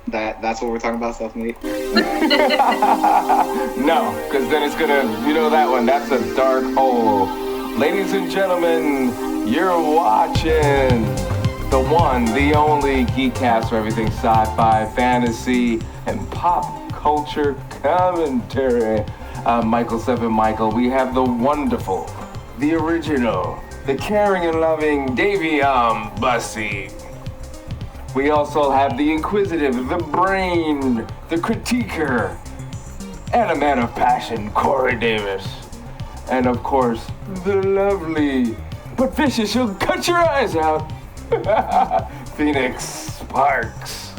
That's what we're talking about, self-made? No, because then it's gonna, that one, that's a dark hole. Ladies and gentlemen, you're watching the one, the only GEEKcast for everything sci-fi, fantasy, and pop culture commentary. Michael Seven Michael. We have the wonderful, the original, the caring and loving Dayveonne Bussey. We also have the inquisitive, the brain, the critiquer, and a man of passion, Corey Davis. And of course, the lovely, but vicious, she'll cut your eyes out, Phoenix Sparks.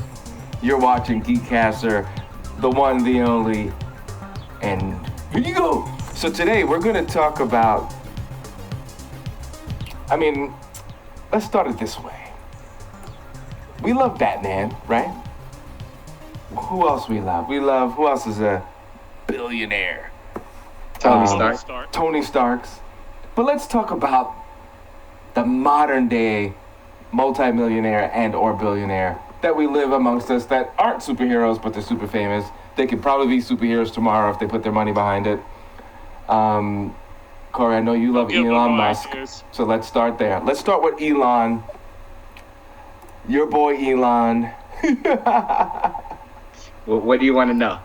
You're watching GEEKCASTER, the one, the only, and here you go. So today we're gonna talk about, let's start it this way. We love Batman, right? Who else we love? Who else is a billionaire? Tony Stark. Tony Starks. But let's talk about the modern day multimillionaire and or billionaire that we live amongst us that aren't superheroes, but they're super famous. They could probably be superheroes tomorrow if they put their money behind it. Corey, I know you love Elon Musk, so let's start there. Let's start with Elon. Your boy Elon. What do you want to know?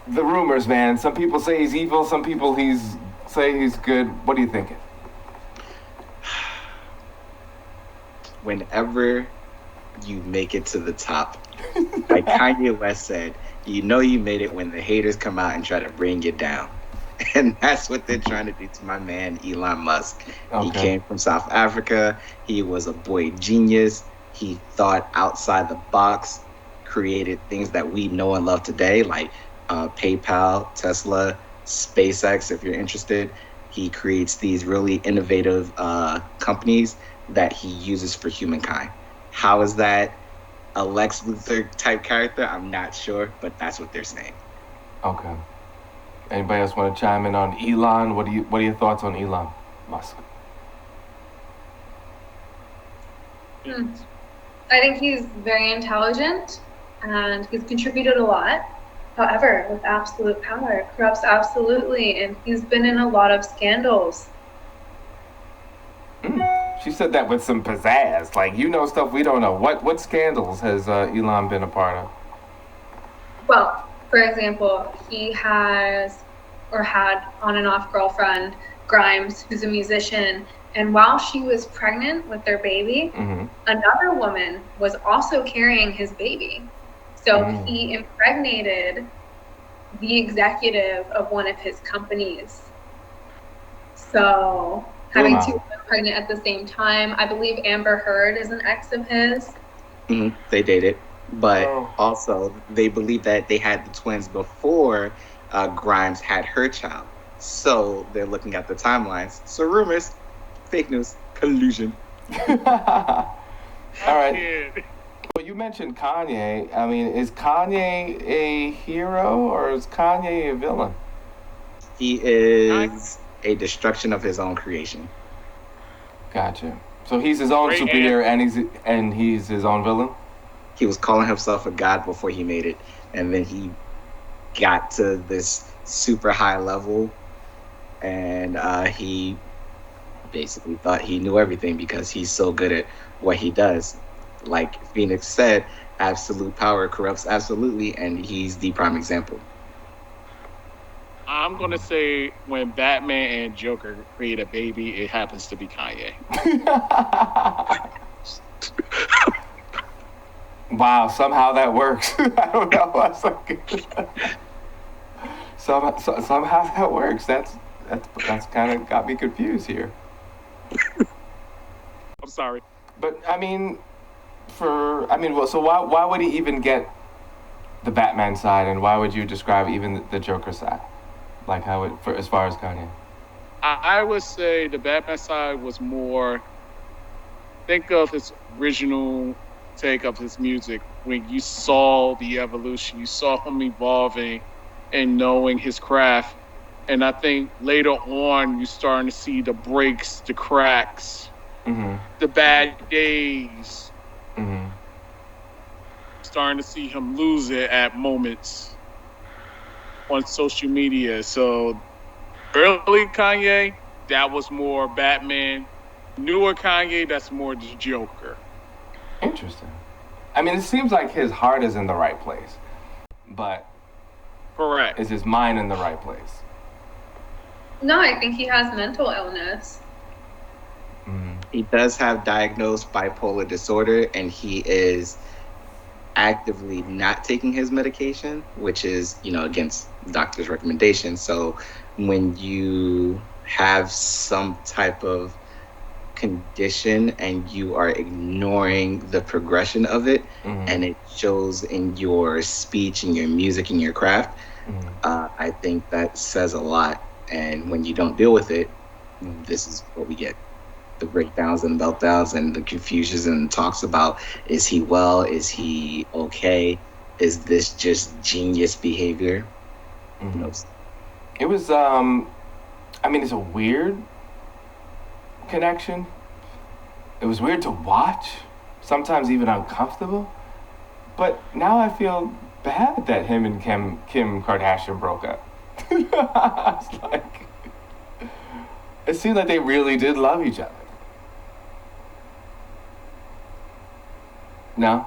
The rumors, man. Some people say he's evil. Some people say he's good. What are you thinking? Whenever you make it to the top, like Kanye West said, you know you made it when the haters come out and try to bring you down. And that's what they're trying to do to my man, Elon Musk. Okay. He came from South Africa. He was a boy genius. He thought outside the box, created things that we know and love today, like PayPal, Tesla, SpaceX, if you're interested. He creates these really innovative companies that he uses for humankind. How is that a Lex Luthor type character? I'm not sure, but that's what they're saying. Okay. Anybody else want to chime in on Elon? What are your thoughts on Elon Musk? I think he's very intelligent and he's contributed a lot. However, with absolute power, it corrupts absolutely, and he's been in a lot of scandals. She said that with some pizzazz. Like, stuff we don't know. What scandals has Elon been a part of? Well, for example, he has or had on and off girlfriend, Grimes, who's a musician. And while she was pregnant with their baby, another woman was also carrying his baby. So he impregnated the executive of one of his companies. So having two women pregnant at the same time, I believe Amber Heard is an ex of his. They dated. But also, they believe that they had the twins before Grimes had her child. So they're looking at the timelines. So rumors, fake news, collusion. All right. Well, you mentioned Kanye. Is Kanye a hero or is Kanye a villain? He is a destruction of his own creation. Gotcha. So he's his own superhero and he's his own villain? He was calling himself a god before he made it, and then he got to this super high level, and he basically thought he knew everything because he's so good at what he does. Like Phoenix said, absolute power corrupts absolutely, and he's the prime example. I'm going to say when Batman and Joker create a baby, it happens to be Kanye. Wow, somehow that works. I don't know. Somehow that works. That's kind of got me confused here. I'm sorry. But so why would he even get the Batman side, and why would you describe even the Joker side? Like as far as Kanye? I would say the Batman side was more, think of his original take of his music when you saw the evolution, you saw him evolving and knowing his craft. And I think later on, you're starting to see the breaks, the cracks, the bad days. starting to see him lose it at moments on social media. So early Kanye, that was more Batman. Newer Kanye, that's more the Joker. Interesting. I mean, it seems like his heart is in the right place, but correct. Is his mind in the right place? No, I think he has mental illness. He does have diagnosed bipolar disorder, and he is actively not taking his medication, which is, against the doctor's recommendation. So when you have some type of condition and you are ignoring the progression of it, and it shows in your speech and your music and your craft, I think that says a lot. And when you don't deal with it, this is what we get. The breakdowns and meltdowns and the confusions and talks about, is he well? Is he okay? Is this just genius behavior? It was, it's a weird connection. It was weird to watch, sometimes even uncomfortable. But now I feel bad that him and Kim Kardashian broke up. It's like, it seemed like they really did love each other. No,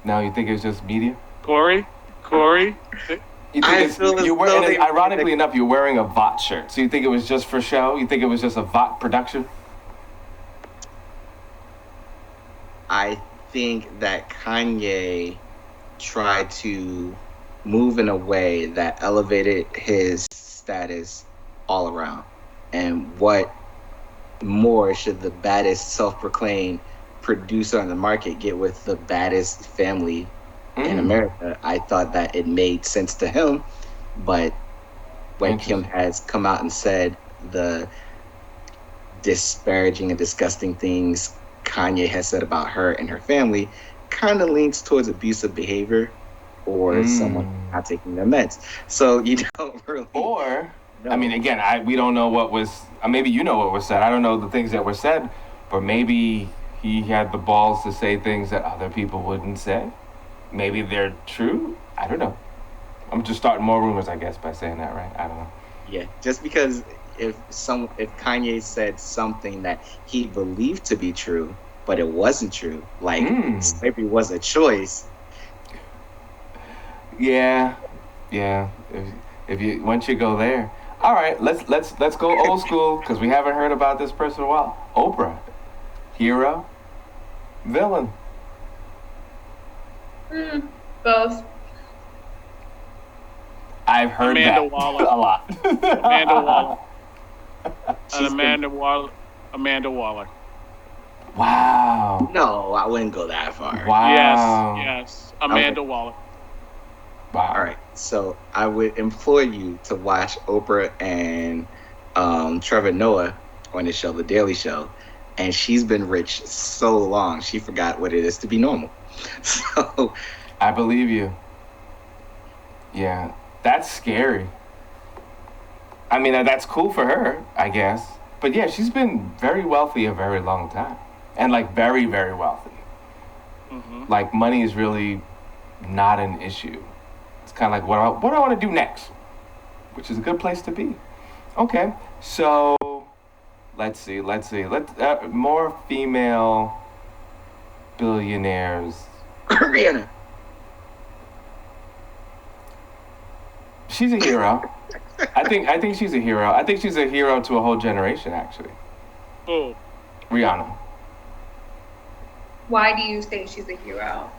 you think it was just media? Corey. You think ironically enough, you're wearing a VOT shirt. So you think it was just for show? You think it was just a VOT production? I think that Kanye tried to move in a way that elevated his status all around. And what more should the baddest self-proclaimed producer on the market get with the baddest family in America? I thought that it made sense to him, but when Kim has come out and said the disparaging and disgusting things Kanye has said about her and her family, kind of leans towards abusive behavior or someone not taking their meds. So you don't really... Or, again, we don't know what was... maybe you know what was said. I don't know the things that were said, but maybe he had the balls to say things that other people wouldn't say. Maybe they're true. I don't know. I'm just starting more rumors, I guess, by saying that, right? I don't know. Yeah, just because if Kanye said something that he believed to be true, but it wasn't true, like slavery was a choice. Yeah. If you once you go there, all right. Let's go old school because we haven't heard about this person in a while. Oprah, hero, villain. Both. I've heard Amanda that Waller. a lot. Amanda Waller. Wow. No, I wouldn't go that far. Wow. Yes. Amanda Waller. Wow. All right. So I would implore you to watch Oprah and Trevor Noah on the show, The Daily Show. And she's been rich so long, she forgot what it is to be normal. So I believe you. Yeah. That's scary. That's cool for her, I guess. But yeah, she's been very wealthy a very long time. And very, very wealthy. Like money is really not an issue. It's kind of like what do I want to do next? Which is a good place to be. Okay, so let's see. More female billionaires. Rihanna. She's a hero. I think she's a hero. I think she's a hero to a whole generation, actually. Who? Rihanna. Why do you say she's a hero?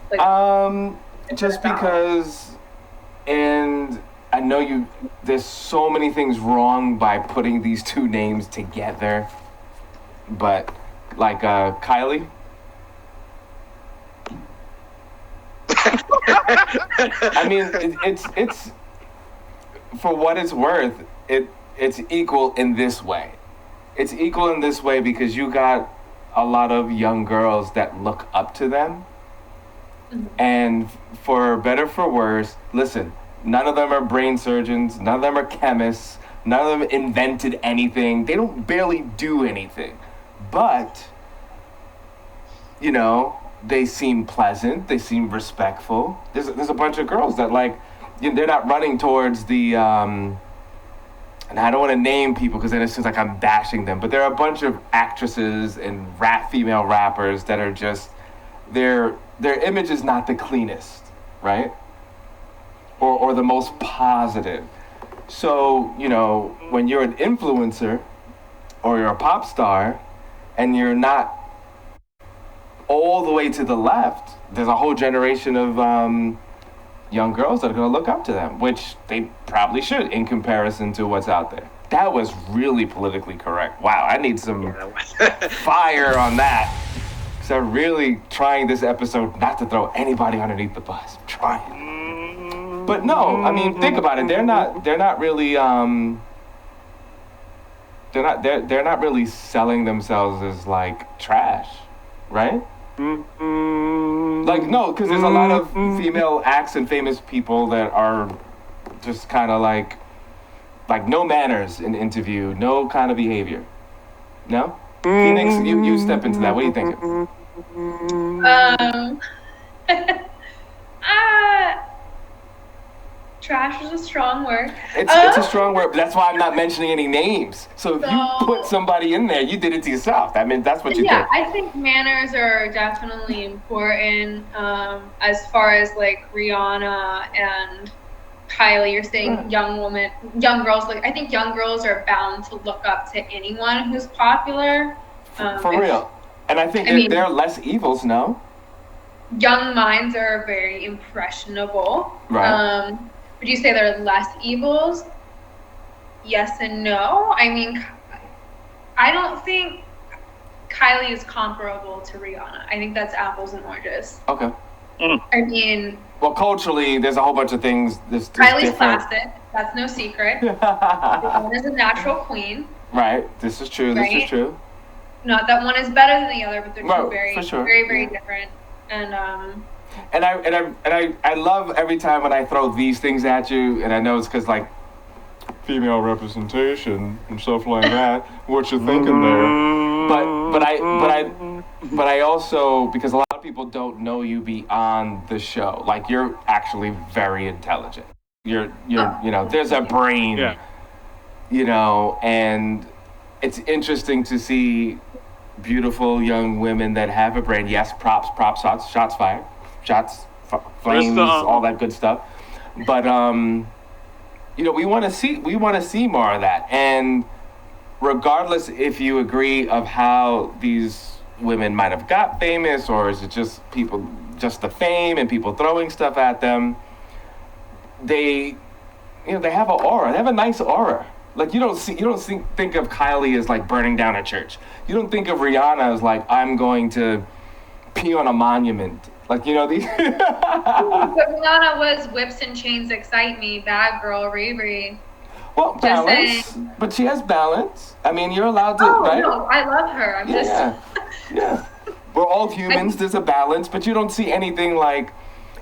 Just because, and I know there's so many things wrong by putting these two names together, but Kylie. It's for what it's worth, it's equal in this way. It's equal in this way because you got a lot of young girls that look up to them. And for better for worse, listen, none of them are brain surgeons, none of them are chemists, none of them invented anything. They don't barely do anything. But, they seem pleasant. They seem respectful. There's a bunch of girls that like, they're not running towards the. And I don't want to name people because then it seems like I'm bashing them. But there are a bunch of actresses and female rappers that are just their image is not the cleanest, right? Or the most positive. So, you know, when you're an influencer or you're a pop star and you're not all the way to the left, there's a whole generation of young girls that are going to look up to them, which they probably should in comparison to what's out there. That was really politically correct. Wow, I need some fire on that. Because I'm really trying this episode not to throw anybody underneath the bus. I'm trying. But no, I mean, think about it. They're not really they're not really selling themselves as like trash, right? Like, no, because there's a lot of female acts and famous people that are just kind of like no manners in interview, no kind of behavior. No? Phoenix, you step into that. What are you thinking? Trash is a strong word. It's a strong word, but that's why I'm not mentioning any names. So if you put somebody in there, you did it to yourself. I mean, that's what you did. Yeah, I think manners are definitely important. As far as like Rihanna and Kylie, you're saying young girls. Like, I think young girls are bound to look up to anyone who's popular. For real. And I think they're less evils, no? Young minds are very impressionable. Right. Would you say they're less evils? Yes and no. I mean, I don't think Kylie is comparable to Rihanna. I think that's apples and oranges. Okay. I mean... Well, culturally, there's a whole bunch of things. There's Kylie's plastic. That's no secret. One is a natural queen. Right. This is true. Right? This is true. Not that one is better than the other, but they're two very different. And I love every time when I throw these things at you, and I know it's because like female representation and stuff like that. What you thinking there? But I also, because a lot of people don't know you beyond the show. Like, you're actually very intelligent. You're you know, there's a brain. Yeah. You know, and it's interesting to see beautiful young women that have a brain. Yes, props, shots fired, flames, all that good stuff. But you know, we want to see more of that. And regardless if you agree of how these women might have got famous, or is it just the fame and people throwing stuff at them, they have an aura. They have a nice aura. Like, you don't think of Kylie as like burning down a church. You don't think of Rihanna as like, I'm going to pee on a monument. Like, you know, these. But Rihanna was whips and chains excite me, bad girl, Riri. Well, balance, but she has balance. I mean, you're allowed to, right? No, I love her. Yeah. We're all humans. There's a balance, but you don't see anything like.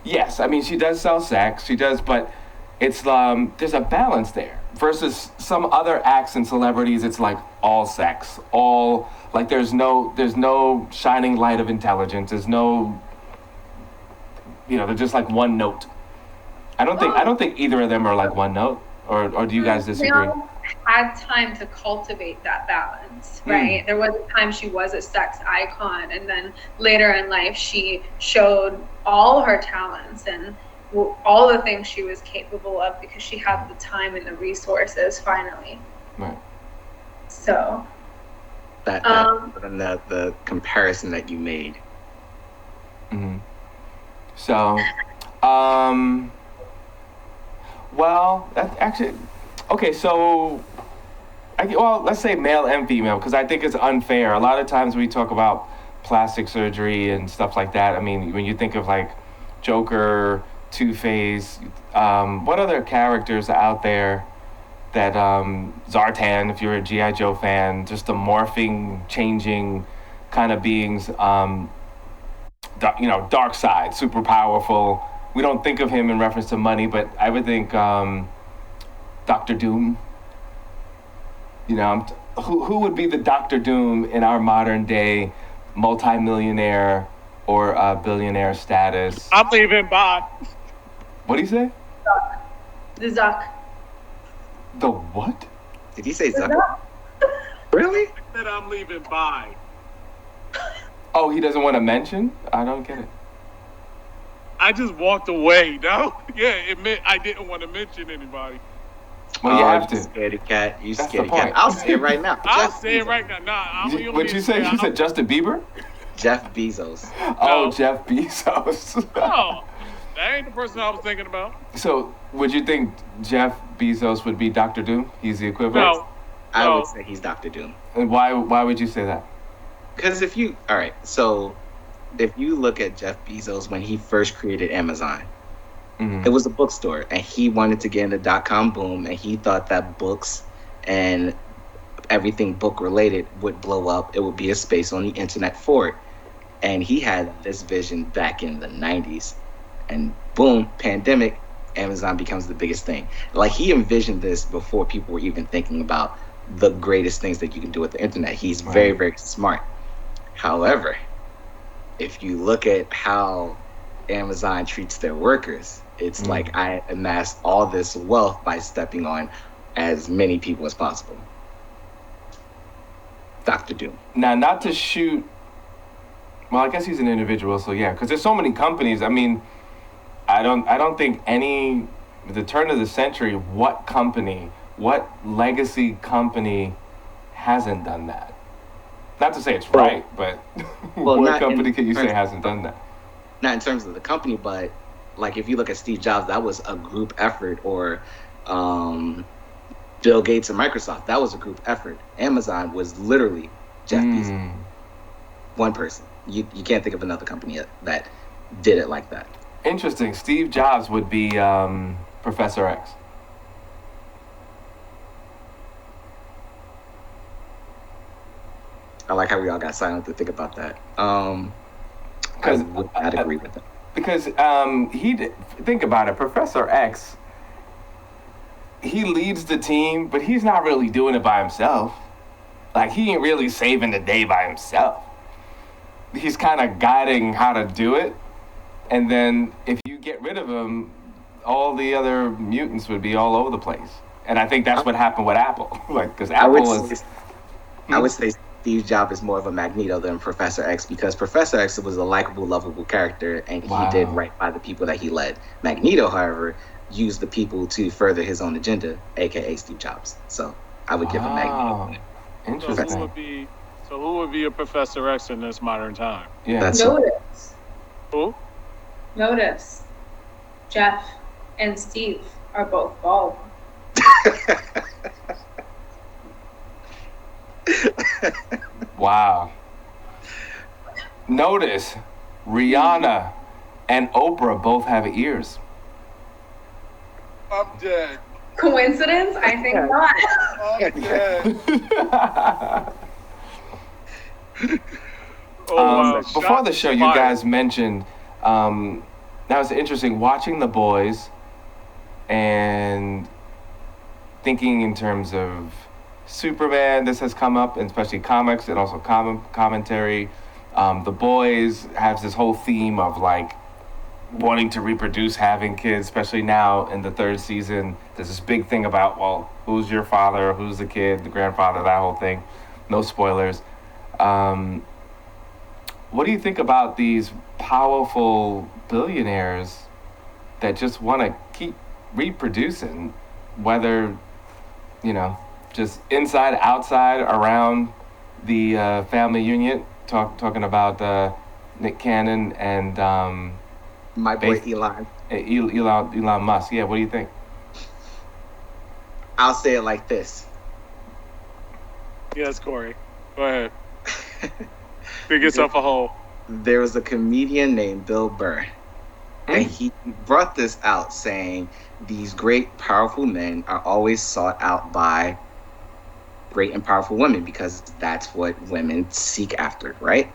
Yes, I mean, she does sell sex. She does, but it's there's a balance there. Versus some other acts and celebrities, it's like all sex, all like there's no shining light of intelligence. There's no, you know, they're just like one note. I don't think either of them are like one note. Or do you guys disagree? They all had time to cultivate that balance, right? There was a time she was a sex icon, and then later in life she showed all her talents and all the things she was capable of because she had the time and the resources finally. Right. So that the comparison that you made. Mm-hmm. So well, that's actually okay. So let's say male and female, because I think it's unfair. A lot of times we talk about plastic surgery and stuff like that. I mean, when you think of like Joker, Two-Face, what other characters are out there that Zartan, if you're a G.I. Joe fan, just the morphing, changing kind of beings, dark side, super powerful. We don't think of him in reference to money, but I would think Dr. Doom. You know, who would be the Dr. Doom in our modern day multi-millionaire or billionaire status. I'm leaving. Bye. What do you say? The Zuck. The what? Did he say The Zuck? Zuck. Really? I said I'm leaving. Bye. Oh, he doesn't want to mention? I don't get it. I just walked away. No, yeah, it meant I didn't want to mention anybody. Well, you have You to. scaredy cat. You That's scaredy the cat. point. I'll say it right now. I'll Jeff say it Bezos. right now. Nah, I'm the What'd you say? You said Justin Bieber? Jeff Bezos. Oh, No. Jeff Bezos. No, that ain't the person I was thinking about. So, would you think Jeff Bezos would be Dr. Doom? He's the equivalent? No, I No. would say he's Dr. Doom. And why would you say that? Because if you look at Jeff Bezos when he first created Amazon, Mhm. it was a bookstore, and he wanted to get in the dot-com boom, and he thought that books and everything book related would blow up. It would be a space on the internet for it. And he had this vision back in the 90s. And boom, pandemic, Amazon becomes the biggest thing. Like, he envisioned this before people were even thinking about the greatest things that you can do with the internet. He's very, very smart. However, if you look at how Amazon treats their workers, it's like, I amassed all this wealth by stepping on as many people as possible. Dr. Doom. Now, not to shoot. Well, I guess he's an individual, so yeah. Because there's so many companies. I mean, I don't think the turn of the century, what legacy company hasn't done that? Not to say it's right, but what company can you say hasn't done that? Not in terms of the company, but like if you look at Steve Jobs, that was a group effort, or Bill Gates and Microsoft, that was a group effort. Amazon was literally Jeff Bezos, one person. You can't think of another company that did it like that. Interesting. Steve Jobs would be Professor X. I like how we all got silent to think about that. I would not agree with that. Because think about it, Professor X, he leads the team, but he's not really doing it by himself. Like, he ain't really saving the day by himself. He's kind of guiding how to do it. And then if you get rid of him, all the other mutants would be all over the place. And I think that's what happened with Apple. Like, because Apple I would say Steve Jobs is more of a Magneto than Professor X, because Professor X was a likable, lovable character, and he did right by the people that he led. Magneto, however, used the people to further his own agenda, aka Steve Jobs. So I would give him Magneto. Interesting. So who would be a Professor X in this modern time? Yeah. Notice. Who? Notice. Jeff and Steve are both bald. Wow. Notice Rihanna and Oprah both have ears. I'm dead. Coincidence? I think not. I'm dead. Wow. Before the show, you guys mentioned that was interesting, watching The Boys and thinking in terms of Superman. This has come up, and especially comics and also commentary. The Boys has this whole theme of like wanting to reproduce, having kids, especially now in the third season. There's this big thing about, well, who's your father, who's the kid, the grandfather, that whole thing. No spoilers. What do you think about these powerful billionaires that just want to keep reproducing, whether, just inside, outside, around the family union? Talking about Nick Cannon and My boy Elon. Elon Musk. Yeah, what do you think? I'll say it like this. Yes, Corey. Go ahead. Dig yourself a hole. There was a comedian named Bill Burr, and he brought this out, saying these great, powerful men are always sought out by great and powerful women, because that's what women seek after, right?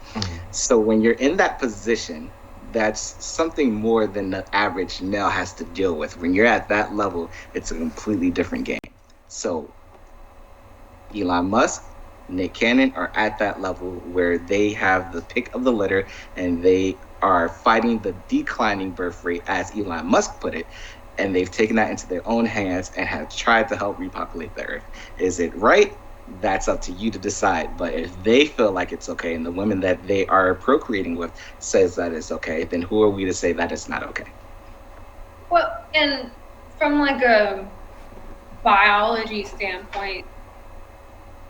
So when you're in that position, that's something more than the average male has to deal with. When you're at that level, it's a completely different game. So Elon Musk, Nick Cannon are at that level where they have the pick of the litter and they are fighting the declining birth rate, as Elon Musk put it, and they've taken that into their own hands and have tried to help repopulate the earth. Is it right? That's up to you to decide. But if they feel like it's okay and the women that they are procreating with says that it's okay, then who are we to say that it's not okay? Well, and from like a biology standpoint,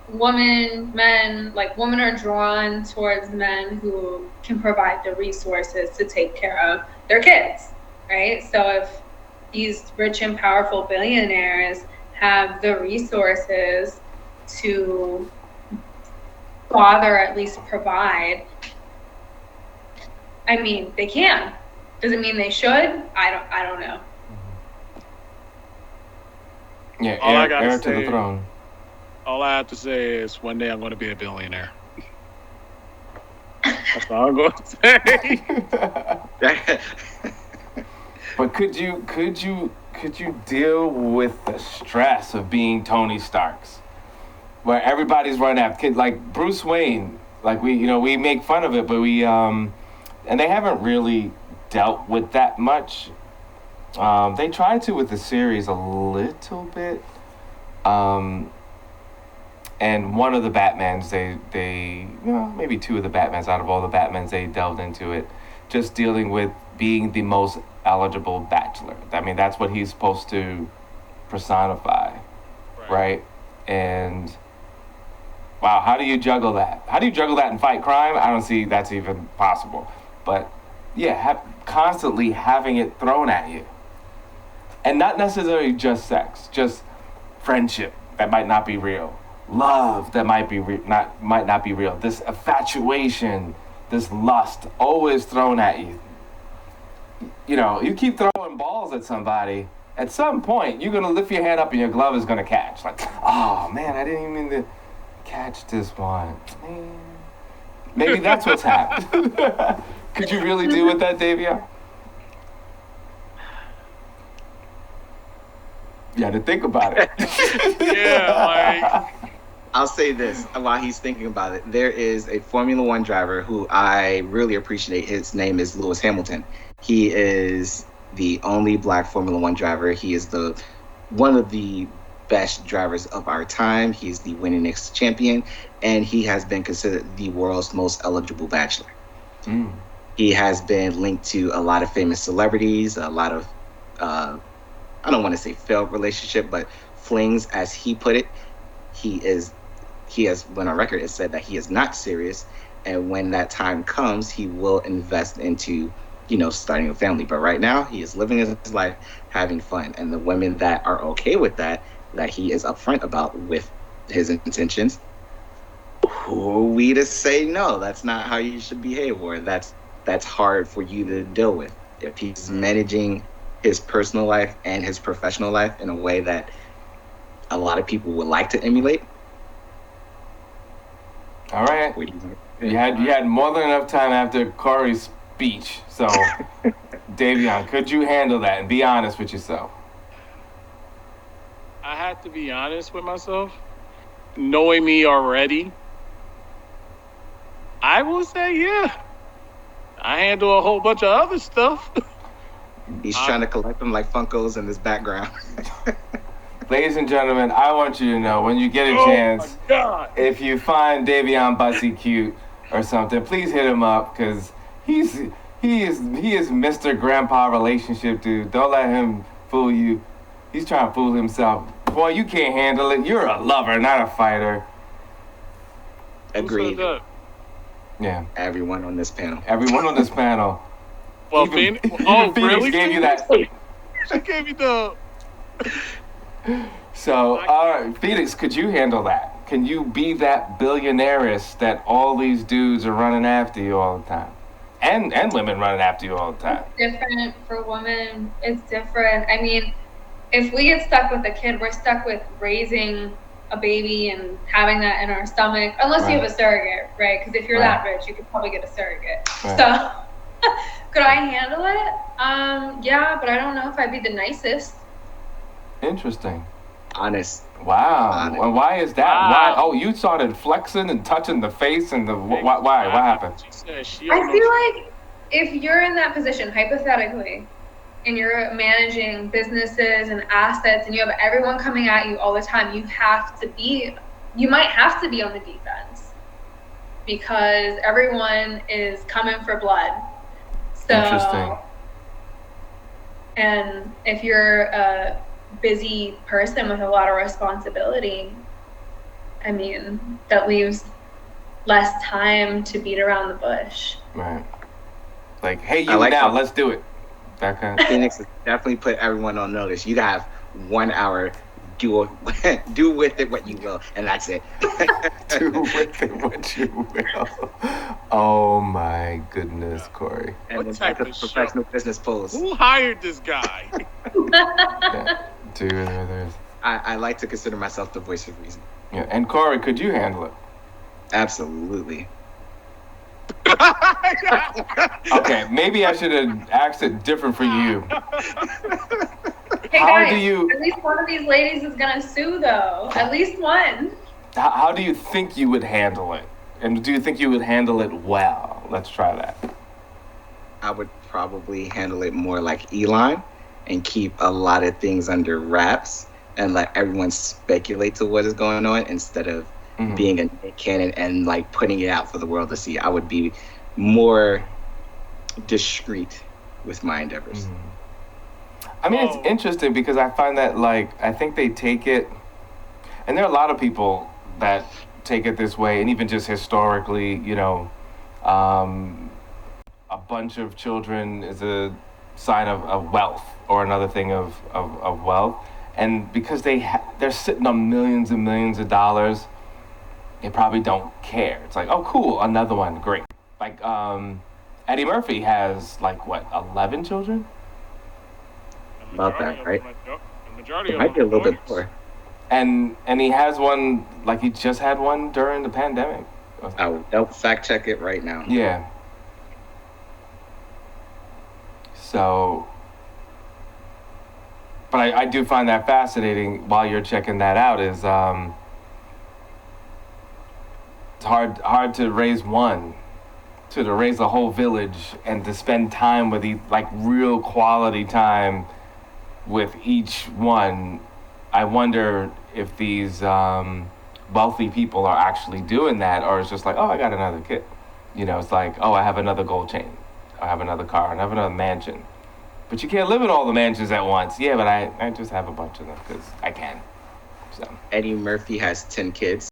women are drawn towards men who can provide the resources to take care of their kids, right? So if these rich and powerful billionaires have the resources to father, at least provide, I mean, they can. Does it mean they should? I don't know. Yeah, All I gotta heir to say- the throne. All I have to say is one day I'm going to be a billionaire. That's all I'm going to say. But could you deal with the stress of being Tony Stark's, where everybody's running after kids, like Bruce Wayne? Like we make fun of it, but and they haven't really dealt with that much. They tried to with the series a little bit. And one of the Batmans, they maybe two of the Batmans out of all the Batmans, they delved into it, just dealing with being the most eligible bachelor. I mean, that's what he's supposed to personify, right? And wow, how do you juggle that? How do you juggle that and fight crime? I don't see that's even possible. But yeah, constantly having it thrown at you. And not necessarily just sex, just friendship that might not be real. Love that might not be real. This infatuation, this lust, always thrown at you. You know, you keep throwing balls at somebody. At some point, you're gonna lift your hand up and your glove is gonna catch. Like, oh man, I didn't even mean to catch this one. Man. Maybe that's what's happened. Could you really deal with that, Dayveonne? You had to think about it. Yeah, like... I'll say this while he's thinking about it. There is a Formula One driver who I really appreciate. His name is Lewis Hamilton. He is the only black Formula One driver. He is one of the best drivers of our time. He's the winningest champion, and he has been considered the world's most eligible bachelor. Mm. He has been linked to a lot of famous celebrities, a lot of, I don't want to say failed relationship, but flings, as he put it. He has, when on record, it said that he is not serious, and when that time comes, he will invest into, starting a family. But right now, he is living his life, having fun, and the women that are okay with that he is upfront about with his intentions, who are we to say no? That's not how you should behave, or that's hard for you to deal with. If he's managing his personal life and his professional life in a way that a lot of people would like to emulate. All right. You had more than enough time after Corey's speech. So, Dayveonne, could you handle that and be honest with yourself? I have to be honest with myself. Knowing me already, I will say, yeah. I handle a whole bunch of other stuff. He's trying to collect them like Funkos in this background. Ladies and gentlemen, I want you to know, when you get a chance, if you find Dayveonne Bussey cute or something, please hit him up, because he is Mr. Grandpa relationship dude. Don't let him fool you. He's trying to fool himself. Boy, you can't handle it. You're a lover, not a fighter. Agreed. Yeah. Everyone on this panel. Well, even Phoenix really? Gave you that. She gave you the... So, Phoenix, could you handle that? Can you be that billionairess that all these dudes are running after you all the time? And women running after you all the time? It's different for women. It's different. I mean, if we get stuck with a kid, we're stuck with raising a baby and having that in our stomach, unless you have a surrogate, right? Because if you're that rich, you could probably get a surrogate. Right. So, could I handle it? Yeah, but I don't know if I'd be the nicest. Interesting. Honest. Wow. And why is that? Wow. Why? Oh, you started flexing and touching the face and the why? What happened? She said she I almost- feel like if you're in that position, hypothetically, and you're managing businesses and assets and you have everyone coming at you all the time, you might have to be on the defense because everyone is coming for blood. So, Interesting. and if you're a busy person with a lot of responsibility, I mean, that leaves less time to beat around the bush. Right. Like, hey, I you like now, that. let's do it. That kind of. Phoenix has definitely put everyone on notice. You have 1 hour. Do with it what you will, and that's it. Do with it what you will. Oh my goodness, Corey. And What then type that's a of professional business pose. Who hired this guy? Yeah. Do with it. I like to consider myself the voice of reason. Yeah. And Corey, could you handle it? Absolutely. Okay, maybe I should have asked it different for you. Hey How guys, do you- at least one of these ladies is gonna sue though. At least one. How do you think you would handle it? And do you think you would handle it well? Let's try that. I would probably handle it more like Elon and keep a lot of things under wraps and let everyone speculate to what is going on instead of being a Nick Cannon and like putting it out for the world to see. I would be more discreet with my endeavors. I mean, it's interesting because I find that, like, I think they take it, and there are a lot of people that take it this way, and even just historically, you know, a bunch of children is a sign of wealth or another thing of wealth. And because they're sitting on millions and millions of dollars, they probably don't care. It's like, oh, cool, another one, great. Like, Eddie Murphy has, like, what, 11 children? About that, right? The majority It of might be a them little bit lawyers. more. And he has one, like, he just had one during the pandemic. I'll fact check it right now. Yeah. So, but I do find that fascinating while you're checking that out is, it's hard to raise one, to raise a whole village and to spend time with like real quality time with each one. I wonder if these wealthy people are actually doing that, or it's just like, oh, I got another kid. You know, it's like, oh, I have another gold chain. I have another car. I have another mansion. But you can't live in all the mansions at once. Yeah, but I just have a bunch of them because I can. So Eddie Murphy has 10 kids.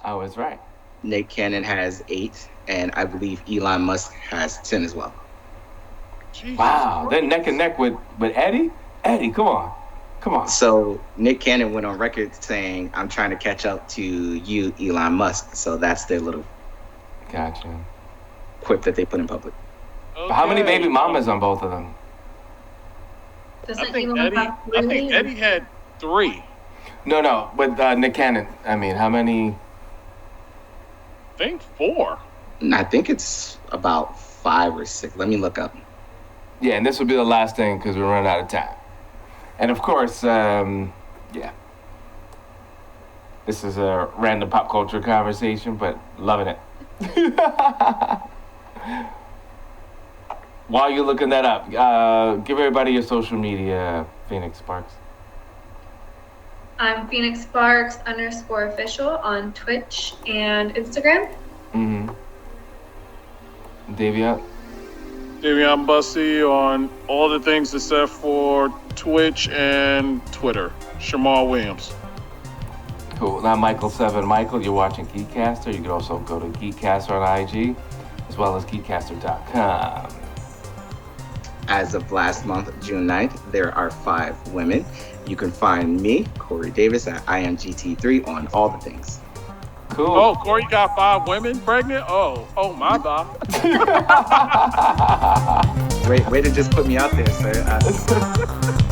I was right. Nick Cannon has 8. And I believe Elon Musk has 10 as well. Jesus Wow, they're Christ. neck and neck with Eddie? Eddie, come on. So Nick Cannon went on record saying, I'm trying to catch up to you, Elon Musk. So that's their little Gotcha. quip that they put in public. But how many Okay. baby mamas on both of them? Doesn't I think Elon Eddie. have I think three? Eddie had 3. No, with Nick Cannon. I mean, how many? I think 4. And I think it's about 5 or 6. Let me look up. Yeah, and this will be the last thing because we're running out of time. And of course, yeah. This is a random pop culture conversation, but loving it. While you're looking that up, give everybody your social media, Phoenix Sparks. I'm Phoenix Sparks _official on Twitch and Instagram. Mm-hmm. Dayveonne. Dayveonne Bussey on all the things except for Twitch and Twitter. Shamar Williams. Cool. Now, Michael7. Michael, you're watching GeekCaster. You can also go to GeekCaster on IG, as well as GeekCaster.com. As of last month, June 9th, there are 5 women. You can find me, Corey Davis, at IMGT3 on all the things. Cool. Oh, Corey got 5 women pregnant? Oh my bad. Way to just put me out there, sir.